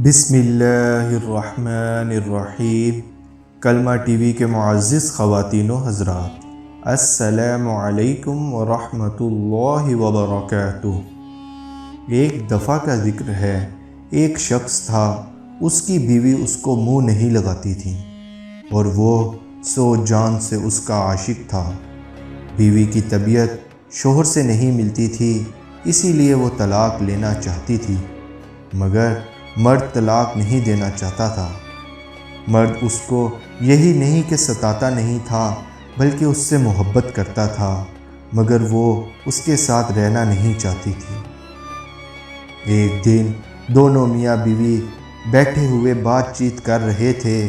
بسم اللہ الرحمن الرحیم۔ کلمہ ٹی وی کے معزز خواتین و حضرات، السلام علیکم ورحمۃ اللہ وبرکاتہ۔ ایک دفعہ کا ذکر ہے، ایک شخص تھا، اس کی بیوی اس کو منہ نہیں لگاتی تھی اور وہ سو جان سے اس کا عاشق تھا۔ بیوی کی طبیعت شوہر سے نہیں ملتی تھی، اسی لیے وہ طلاق لینا چاہتی تھی، مگر مرد طلاق نہیں دینا چاہتا تھا۔ مرد اس کو یہی نہیں کہ ستاتا نہیں تھا، بلکہ اس سے محبت کرتا تھا، مگر وہ اس کے ساتھ رہنا نہیں چاہتی تھی۔ ایک دن دونوں میاں بیوی بیٹھے ہوئے بات چیت کر رہے تھے۔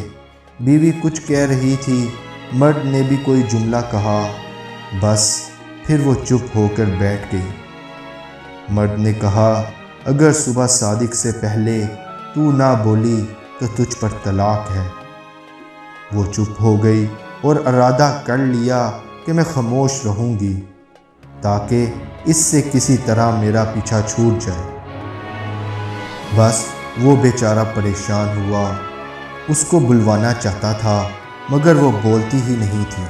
بیوی کچھ کہہ رہی تھی، مرد نے بھی کوئی جملہ کہا، بس پھر وہ چپ ہو کر بیٹھ گئی۔ مرد نے کہا، اگر صبح صادق سے پہلے تو نہ بولی تو تجھ پر طلاق ہے۔ وہ چپ ہو گئی اور ارادہ کر لیا کہ میں خاموش رہوں گی تاکہ اس سے کسی طرح میرا پیچھا چھوٹ جائے۔ بس وہ بیچارہ پریشان ہوا، اس کو بلوانا چاہتا تھا مگر وہ بولتی ہی نہیں تھی۔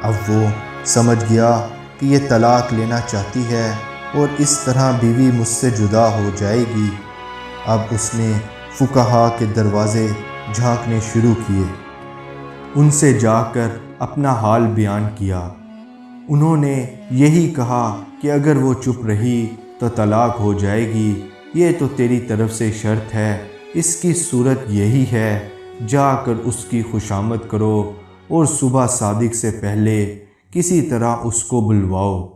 اب وہ سمجھ گیا کہ یہ طلاق لینا چاہتی ہے اور اس طرح بیوی مجھ سے جدا ہو جائے گی۔ اب اس نے فقہا کے دروازے جھانکنے شروع کیے، ان سے جا کر اپنا حال بیان کیا۔ انہوں نے یہی کہا کہ اگر وہ چپ رہی تو طلاق ہو جائے گی، یہ تو تیری طرف سے شرط ہے، اس کی صورت یہی ہے، جا کر اس کی خوشامد کرو اور صبح صادق سے پہلے کسی طرح اس کو بلواؤ،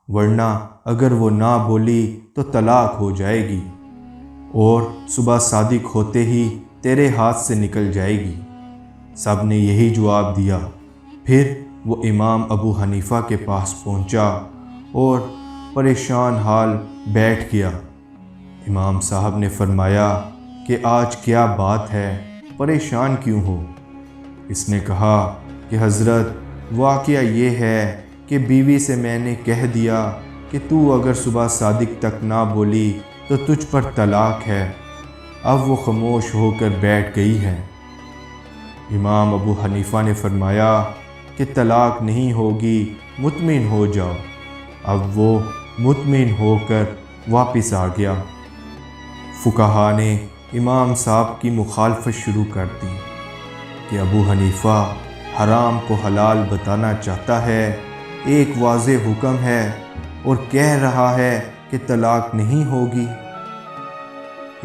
ورنہ اگر وہ نہ بولی تو طلاق ہو جائے گی اور صبح صادق ہوتے ہی تیرے ہاتھ سے نکل جائے گی۔ سب نے یہی جواب دیا۔ پھر وہ امام ابو حنیفہ کے پاس پہنچا اور پریشان حال بیٹھ گیا۔ امام صاحب نے فرمایا کہ آج کیا بات ہے، پریشان کیوں ہو؟ اس نے کہا کہ حضرت، واقعہ یہ ہے کہ بیوی سے میں نے کہہ دیا کہ تو اگر صبح صادق تک نہ بولی تو تجھ پر طلاق ہے۔ اب وہ خاموش ہو کر بیٹھ گئی ہے۔ امام ابو حنیفہ نے فرمایا کہ طلاق نہیں ہوگی، مطمئن ہو جاؤ۔ اب وہ مطمئن ہو کر واپس آ گیا۔ فقہا نے امام صاحب کی مخالفت شروع کر دی کہ ابو حنیفہ حرام کو حلال بتانا چاہتا ہے، ایک واضح حکم ہے اور کہہ رہا ہے کہ طلاق نہیں ہوگی۔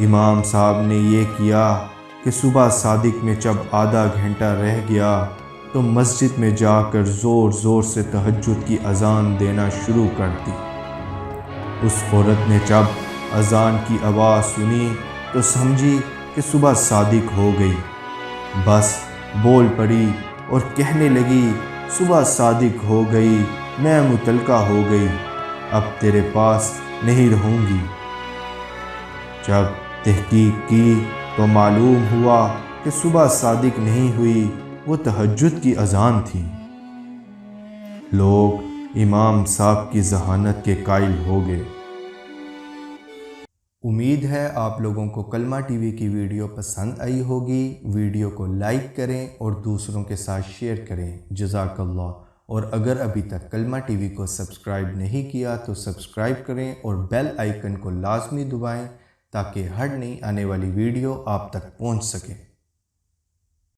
امام صاحب نے یہ کیا کہ صبح صادق میں جب آدھا گھنٹہ رہ گیا تو مسجد میں جا کر زور زور سے تہجد کی اذان دینا شروع کر دی۔ اس عورت نے جب اذان کی آواز سنی تو سمجھی کہ صبح صادق ہو گئی، بس بول پڑی اور کہنے لگی، صبح صادق ہو گئی، میں متعلقہ ہو گئی، اب تیرے پاس نہیں رہوں گی۔ جب تحقیق کی تو معلوم ہوا کہ صبح صادق نہیں ہوئی، وہ تہجد کی اذان تھی۔ لوگ امام صاحب کی ذہانت کے قائل ہو گئے۔ امید ہے آپ لوگوں کو کلمہ ٹی وی کی ویڈیو پسند آئی ہوگی۔ ویڈیو کو لائک کریں اور دوسروں کے ساتھ شیئر کریں۔ جزاک اللہ۔ اور اگر ابھی تک کلمہ ٹی وی کو سبسکرائب نہیں کیا تو سبسکرائب کریں اور بیل آئیکن کو لازمی دبائیں تاکہ ہر نئی آنے والی ویڈیو آپ تک پہنچ سکے۔